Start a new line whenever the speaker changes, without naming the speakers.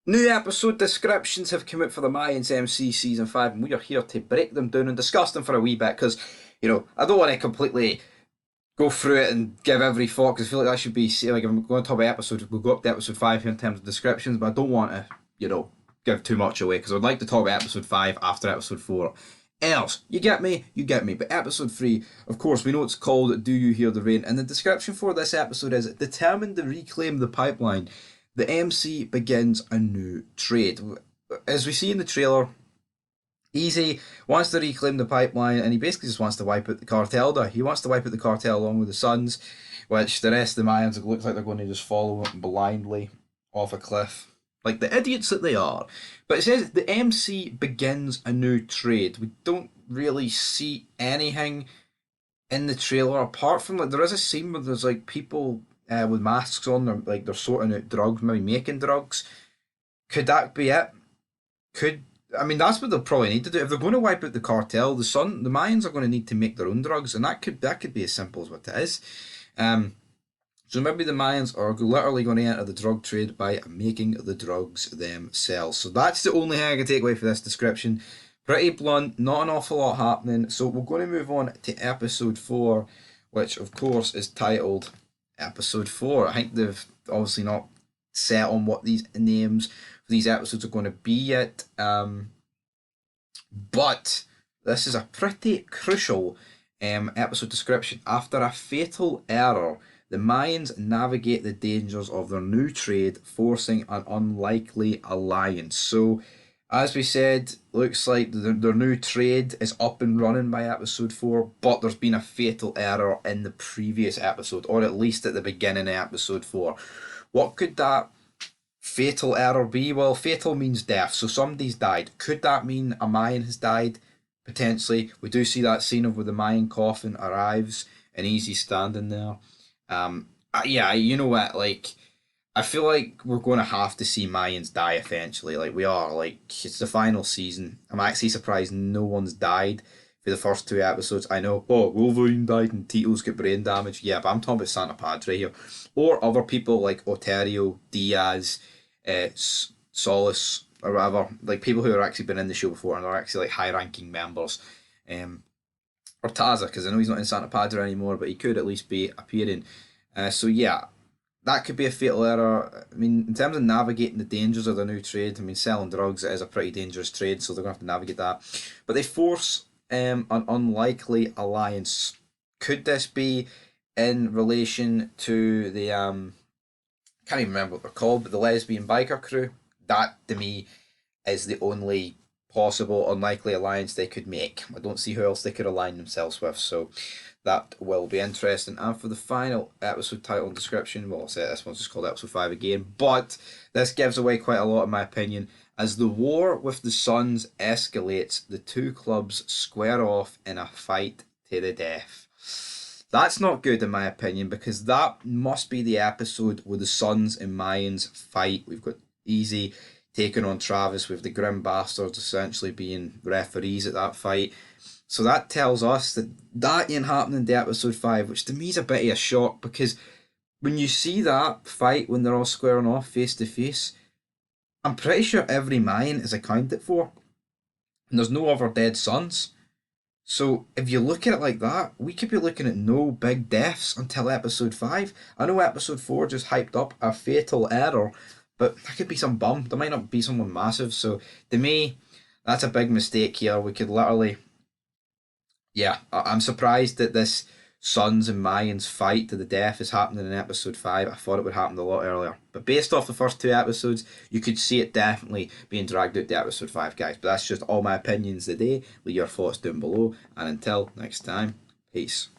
New episode descriptions have come out for the Mayans MC Season 5, and we are here to break them down and discuss them for a wee bit because, I don't want to completely go through it and give every thought because I feel like that should be, like, if I'm going to talk about episodes, we'll go up to episode 5 here in terms of descriptions, but I don't want to, give too much away because I'd like to talk about episode 5 after episode 4. Else, you get me? You get me. But episode 3, of course, we know it's called Do You Hear the Rain? And the description for this episode is determined to reclaim the pipeline. The MC begins a new trade. As we see in the trailer, Easy wants to reclaim the pipeline and he basically just wants to wipe out the cartel there. He wants to wipe out the cartel along with the Suns, which the rest of the Mayans looks like they're going to just follow blindly off a cliff. Like the idiots that they are. But it says the MC begins a new trade. We don't really see anything in the trailer apart from, like, there is a scene where there's like people with masks on, they're sorting out drugs, maybe making drugs. Could that be it? That's what they'll probably need to do if they're going to wipe out the cartel. The Mayans are going to need to make their own drugs, and that could be as simple as what it is. So maybe the Mayans are literally going to enter the drug trade by making the drugs themselves. So that's the only thing I can take away for this description. Pretty blunt, not an awful lot happening. So we're going to move on to episode 4, which of course is titled Episode 4. I think they've obviously not set on what these names for these episodes are going to be yet. But this is a pretty crucial episode description. After a fatal error, the Mayans navigate the dangers of their new trade, forcing an unlikely alliance. So, as we said, looks like their new trade is up and running by episode 4, but there's been a fatal error in the previous episode, or at least at the beginning of episode 4. What could that fatal error be? Well, fatal means death, so somebody's died. Could that mean a Mayan has died? Potentially. We do see that scene of where the Mayan coffin arrives and Easy standing there. Yeah, you know what, like, I feel like we're going to have to see Mayans die eventually. Like, we are. Like, it's the final season. I'm actually surprised no one's died for the first 2 episodes. I know, Wolverine died and Tito's got brain damage. Yeah, but I'm talking about Santa Padre here. Or other people like Oterio, Diaz, Solace, or whatever. Like, people who have actually been in the show before and are actually, like, high-ranking members. Or Taza, because I know he's not in Santa Padre anymore, but he could at least be appearing. So yeah, that could be a fatal error. I mean, in terms of navigating the dangers of the new trade, I mean, selling drugs is a pretty dangerous trade, so they're going to have to navigate that. But they force an unlikely alliance. Could this be in relation to the, can't even remember what they're called, but the lesbian biker crew? That, to me, is the only possible unlikely alliance they could make. I don't see who else they could align themselves with, so that will be interesting. And for the final episode title and description, well, I'll say this one's just called episode 5 again, but this gives away quite a lot in my opinion. As the war with the Suns escalates, the two clubs square off in a fight to the death. That's not good in my opinion, because that must be the episode where the Suns and Mayans fight. We've got Easy taking on Travis, with the Grim Bastards essentially being referees at that fight. So that tells us that ain't happening to episode 5, which to me is a bit of a shock, because when you see that fight when they're all squaring off face to face, I'm pretty sure every Mayan is accounted for, and there's no other dead sons. So if you look at it like that, we could be looking at no big deaths until episode 5. I know episode 4 just hyped up a fatal error, but that could be some bum. There might not be someone massive. So to me, that's a big mistake here. We could literally, yeah, I'm surprised that this Suns and Mayans fight to the death is happening in episode 5. I thought it would happen a lot earlier. But based off the first 2 episodes, you could see it definitely being dragged out to episode 5, guys. But that's just all my opinions today. Leave your thoughts down below. And until next time, peace.